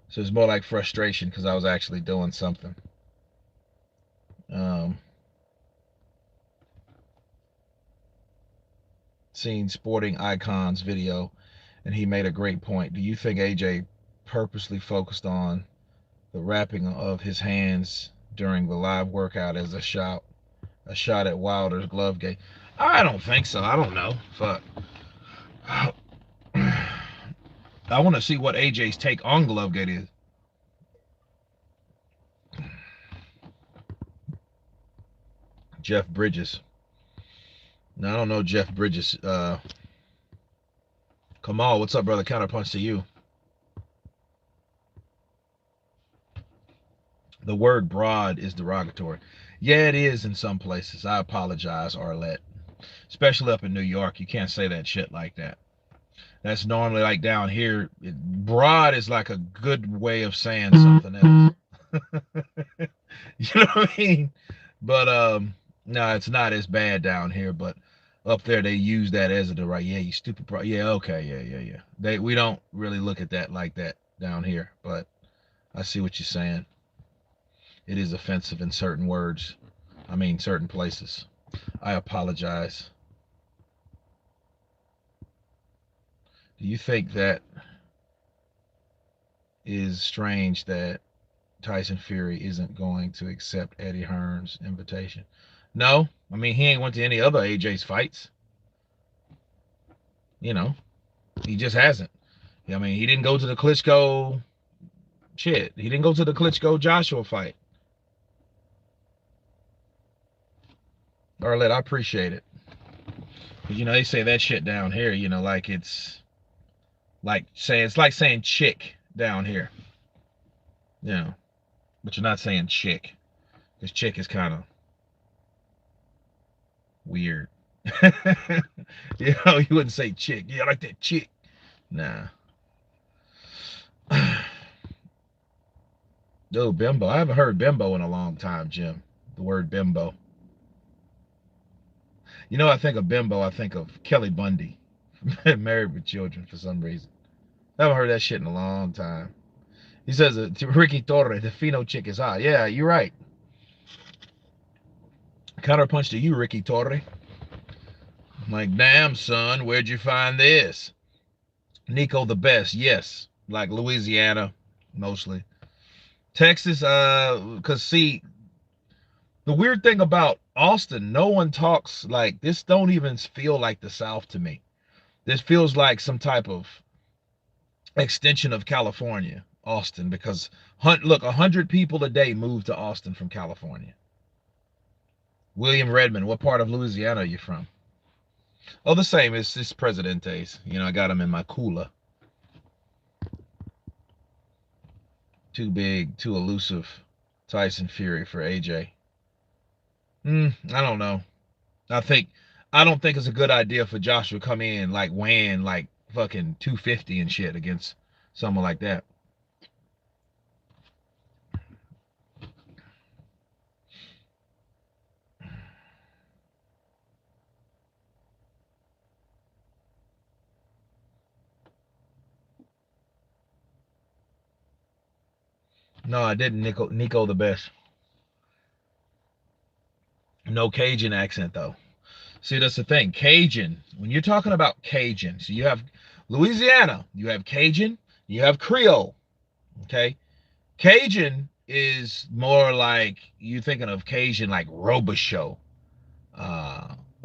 So it's more like frustration because I was actually doing something. Seen Sporting Icons video, and he made a great point. Do you think AJ purposely focused on the wrapping of his hands during the live workout as a shot at Wilder's glove game? I don't think so. I don't know. Fuck. I want to see what AJ's take on Glovegate is. Jeff Bridges. Now, I don't know Jeff Bridges. Kamal, what's up, brother? Counterpunch to you. The word broad is derogatory. Yeah, it is in some places. I apologize, Arlette. Especially up in New York. You can't say that shit like that. That's normally like down here. Broad is like a good way of saying something else. You know what I mean? But no, it's not as bad down here. But up there, they use that as a right. Yeah, you stupid. Yeah, okay, yeah. We don't really look at that like that down here. But I see what you're saying. It is offensive in certain words. I mean, certain places. I apologize. Do you think that is strange that Tyson Fury isn't going to accept Eddie Hearn's invitation? No. I mean, he ain't went to any other AJ's fights. You know, he just hasn't. I mean, he didn't go to the Klitschko shit. He didn't go to the Klitschko Joshua fight. Arlette, I appreciate it. Because, they say that shit down here, like it's like saying chick down here. But you're not saying chick. Because chick is kind of weird. You wouldn't say chick. Yeah, like that chick. Nah. Oh, bimbo. I haven't heard bimbo in a long time, Jim. The word bimbo. I think of bimbo, I think of Kelly Bundy. Married with Children for some reason. I haven't heard that shit in a long time. He says to Ricky Torre, the Fino chick is hot. Yeah, you're right. Counterpunch to you, Ricky Torre. I'm like, damn, son, where'd you find this? Nico the best, yes. Like Louisiana, mostly. Texas, because see, the weird thing about Austin, no one talks like this. Don't even feel like the South to me. This feels like some type of extension of California, Austin, because look, 100 people a day move to Austin from California. William Redmond, what part of Louisiana are you from? Oh, the same. It's Presidentes. I got them in my cooler. Too big, too elusive. Tyson Fury for AJ. I don't know. I don't think it's a good idea for Joshua to come in like weighing like fucking 250 and shit against someone like that. No, I didn't. Nico the best. No Cajun accent though. See, that's the thing. Cajun. When you're talking about Cajun, so you have Louisiana, you have Cajun, you have Creole. Okay, Cajun is more like you thinking of Cajun like Robichaux,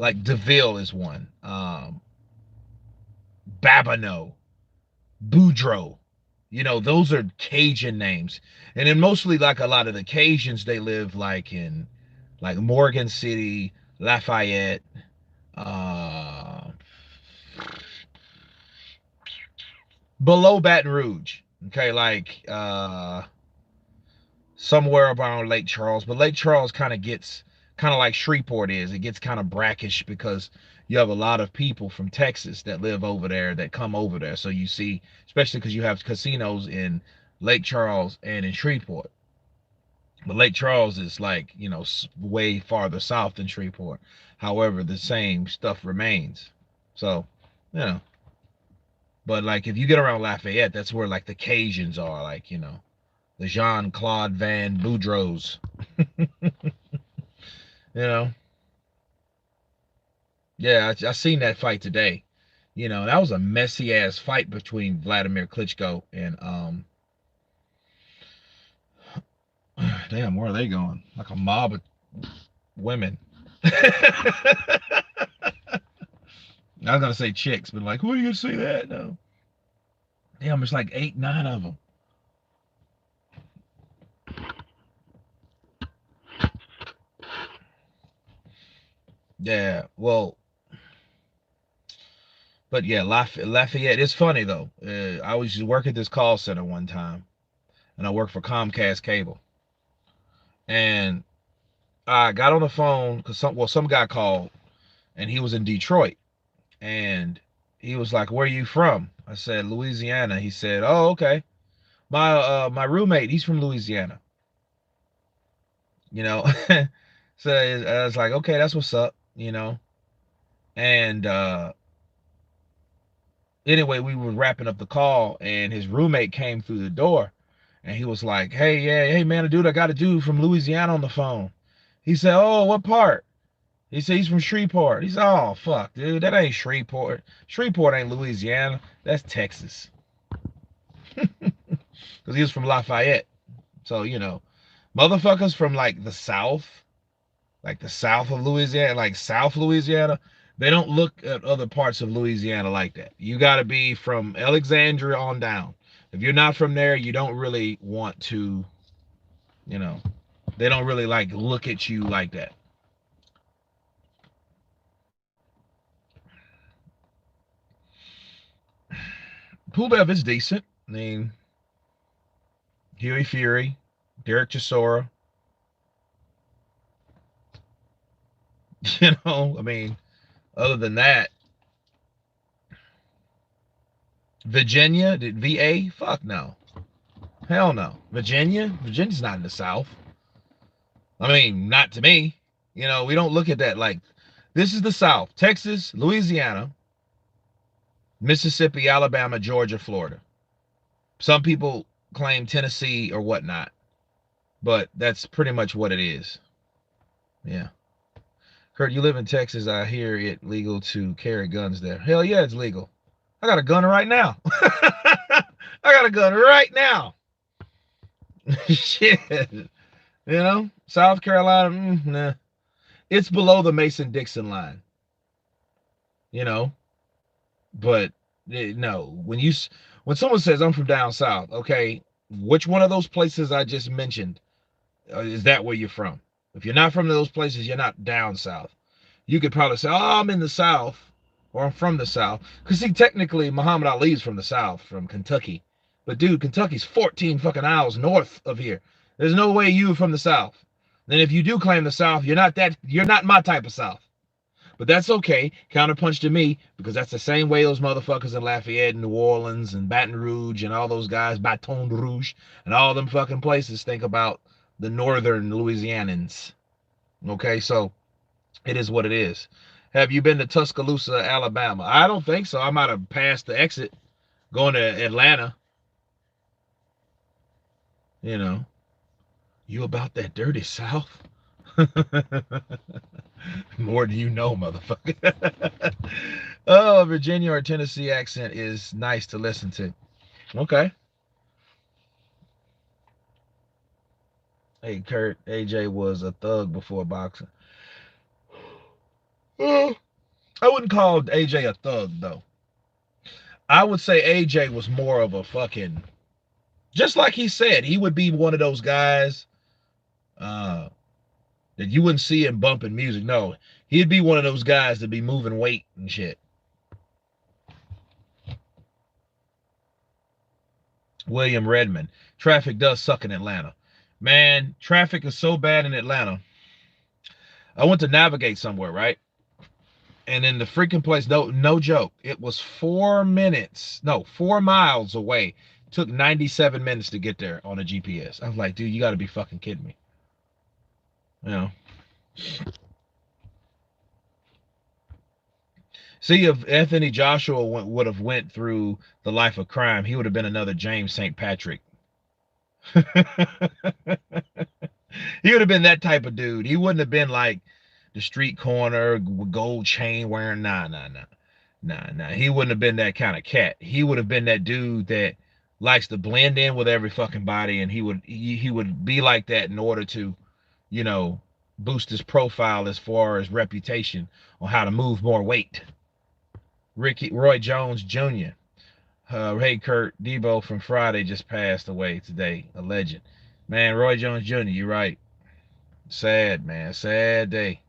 Like DeVille is one. Babineau, Boudreaux. Those are Cajun names. And then mostly like a lot of the Cajuns, they live like in like Morgan City, Lafayette, uh, below Baton Rouge. Okay, like somewhere around Lake Charles. But Lake Charles kind of gets kind of like Shreveport is. It gets kind of brackish because you have a lot of people from Texas that live over there that come over there. So you see, especially because you have casinos in Lake Charles and in Shreveport. But Lake Charles is like, way farther south than Shreveport. However, the same stuff remains. So, you know, but like if you get around Lafayette, that's where like the Cajuns are, like, the Jean-Claude Van Boudreaux's, you know. Yeah, I seen that fight today. That was a messy ass fight between Vladimir Klitschko and damn, where are they going? Like a mob of women. I was gonna say chicks, but like, who are you gonna say that? No. Damn, it's like 8, 9 of them. Yeah, well, but yeah, Lafayette. It's funny though. I was just working at this call center one time, and I worked for Comcast Cable, and I got on the phone because some guy called, and he was in Detroit, and he was like, "Where are you from?" I said, "Louisiana." He said, "Oh, okay. My roommate, he's from Louisiana." You know, so I was like, "Okay, that's what's up." And anyway, we were wrapping up the call, and his roommate came through the door, and he was like, "Hey, yeah, hey man, dude, I got a dude from Louisiana on the phone." He said, "Oh, what part?" He said he's from Shreveport. He said, "Oh fuck, dude, that ain't Shreveport. Shreveport ain't Louisiana. That's Texas." Because he was from Lafayette. So motherfuckers from like the south of Louisiana, like South Louisiana, they don't look at other parts of Louisiana like that. You got to be from Alexandria on down. If you're not from there, you don't really want to, you know, they don't really like look at you like that. Pulev is decent. I mean, Huey Fury, Derek Chisora, I mean, other than that, Virginia, did VA? Fuck no. Hell no. Virginia's not in the South. I mean, not to me. We don't look at that like this is the South. Texas, Louisiana, Mississippi, Alabama, Georgia, Florida. Some people claim Tennessee or whatnot, but that's pretty much what it is. Yeah. Kurt, you live in Texas. I hear it legal to carry guns there. Hell yeah, it's legal. I got a gun right now. I got a gun right now. Shit. South Carolina, nah. It's below the Mason-Dixon line, you know, but no. When someone says I'm from down south, okay, which one of those places I just mentioned is that where you're from? If you're not from those places, you're not down south. You could probably say, "Oh, I'm in the South," or "I'm from the South." Because see, technically, Muhammad Ali's from the South, from Kentucky. But dude, Kentucky's 14 fucking hours north of here. There's no way you're from the South. Then if you do claim the South, you're not my type of South. But that's okay. Counterpunch to me, because that's the same way those motherfuckers in Lafayette and New Orleans and Baton Rouge and all those guys, Baton Rouge, and all them fucking places think about the northern Louisianans. Okay, so it is what it is. Have you been to Tuscaloosa, Alabama? I don't think so. I might have passed the exit going to Atlanta. You know, you about that dirty South? More than you know, motherfucker. Oh, Virginia or Tennessee accent is nice to listen to. Okay. Hey, Kurt, AJ was a thug before boxing. Oh, wouldn't call AJ a thug though. I would say AJ was more of a fucking, just like he said, he would be one of those guys uh, that you wouldn't see him bumping music. No, he'd be one of those guys that be moving weight and shit. William Redmond. Traffic does suck in Atlanta. Man, traffic is so bad in Atlanta. I went to navigate somewhere, right? And in the freaking place, no joke, it was 4 miles away. Took 97 minutes to get there on a GPS. I was like, dude, you got to be fucking kidding me. You know. See, if Anthony Joshua would have went through the life of crime, he would have been another James St. Patrick. He would have been that type of dude. He wouldn't have been like the street corner gold chain wearing. Nah. He wouldn't have been that kind of cat. He would have been that dude that likes to blend in with every fucking body, and he would be like that in order to, you know, boost his profile as far as reputation on how to move more weight. Roy Jones Jr. Hey Kurt, Debo from Friday just passed away today. A legend. Man, Roy Jones Jr., you're right. Sad, man. Sad day.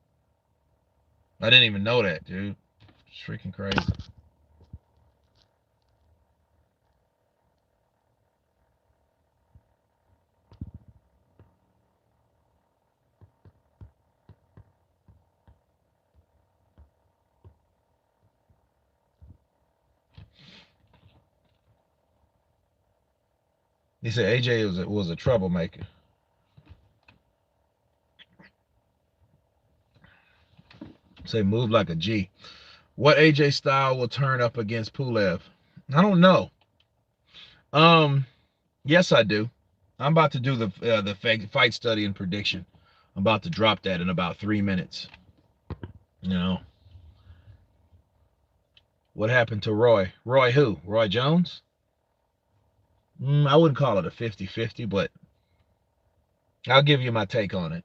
I didn't even know that, dude. It's freaking crazy. He said AJ was a troublemaker. Say move like a G. What AJ style will turn up against Pulev? I don't know. Yes, I do. I'm about to do the fight study and prediction. I'm about to drop that in about 3 minutes. You know. What happened to Roy? Roy who? Roy Jones? I wouldn't call it a 50-50, but I'll give you my take on it.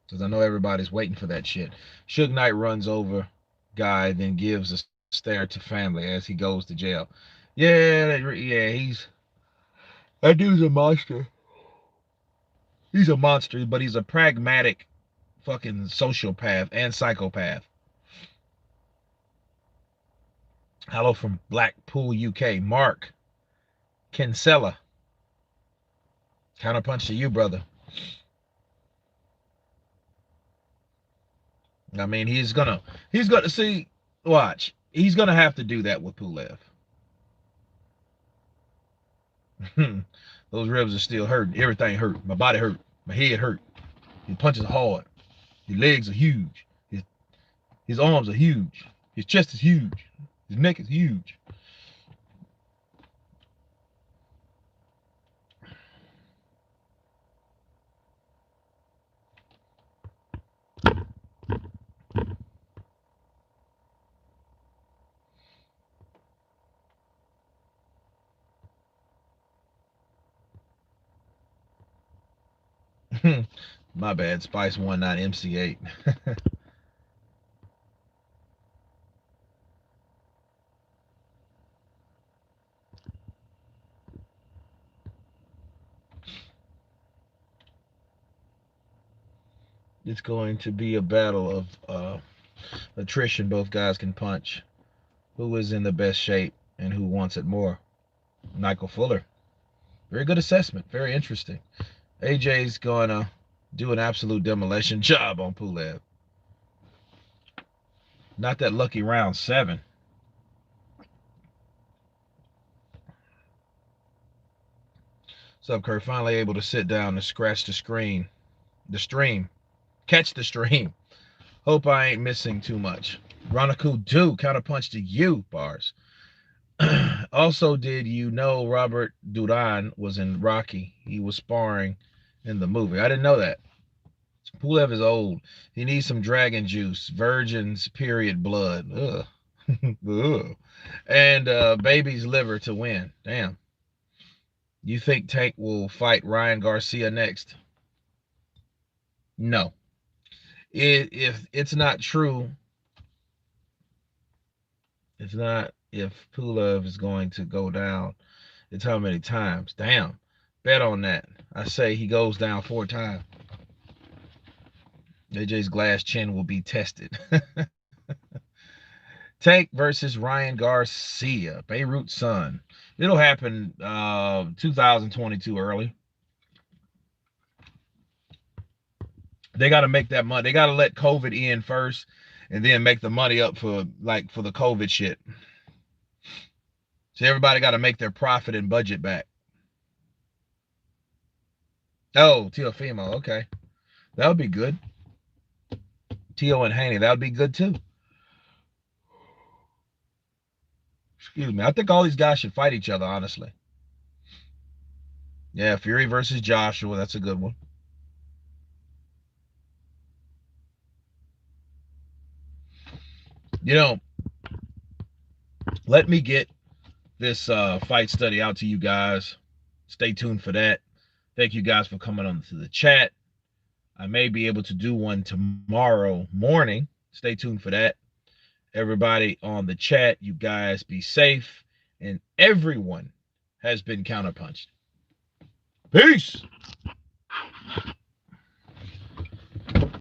Because I know everybody's waiting for that shit. Suge Knight runs over guy, then gives a stare to family as he goes to jail. Yeah, that dude's a monster. He's a monster, but he's a pragmatic fucking sociopath and psychopath. Hello from Blackpool, UK. Mark Kinsella. Counterpunch to you, brother. I mean, he's gonna see. Watch, he's gonna have to do that with Pulev. Those ribs are still hurting. Everything hurt. My body hurt. My head hurt. He punches hard. His legs are huge. His arms are huge. His chest is huge. His neck is huge. My bad. Spice 19 MC8. It's going to be a battle of attrition. Both guys can punch. Who is in the best shape and who wants it more? Michael Fuller. Very good assessment. Very interesting. AJ's gonna do an absolute demolition job on Pulev. Not that lucky round 7. What's up, Kurt? Finally able to sit down and scratch the screen. The stream. Catch the stream. Hope I ain't missing too much. Roniku do counterpunch to you, bars. Also, did you know Robert Duran was in Rocky? He was sparring in the movie. I didn't know that. Pulev is old. He needs some dragon juice, virgin's period blood. Ugh. Ugh. And baby's liver to win. Damn. You think Tank will fight Ryan Garcia next? No. If it's not true, It's not if Pulev is going to go down. It's how many times. Damn. Bet on that. I say he goes down 4 times. AJ's glass chin will be tested. Tank versus Ryan Garcia, Beirut Sun. It'll happen 2022 early. They got to make that money. They got to let COVID in first, and then make the money up for the COVID shit. So everybody got to make their profit and budget back. Oh, Teofimo, okay, that would be good. Tio and Haney, that would be good too. Excuse me. I think all these guys should fight each other, honestly. Yeah, Fury versus Joshua, that's a good one. You know, let me get this fight study out to you guys. Stay tuned for that. Thank you guys for coming on to the chat. I may be able to do one tomorrow morning. Stay tuned for that. Everybody on the chat, you guys be safe. And everyone has been counterpunched. Peace.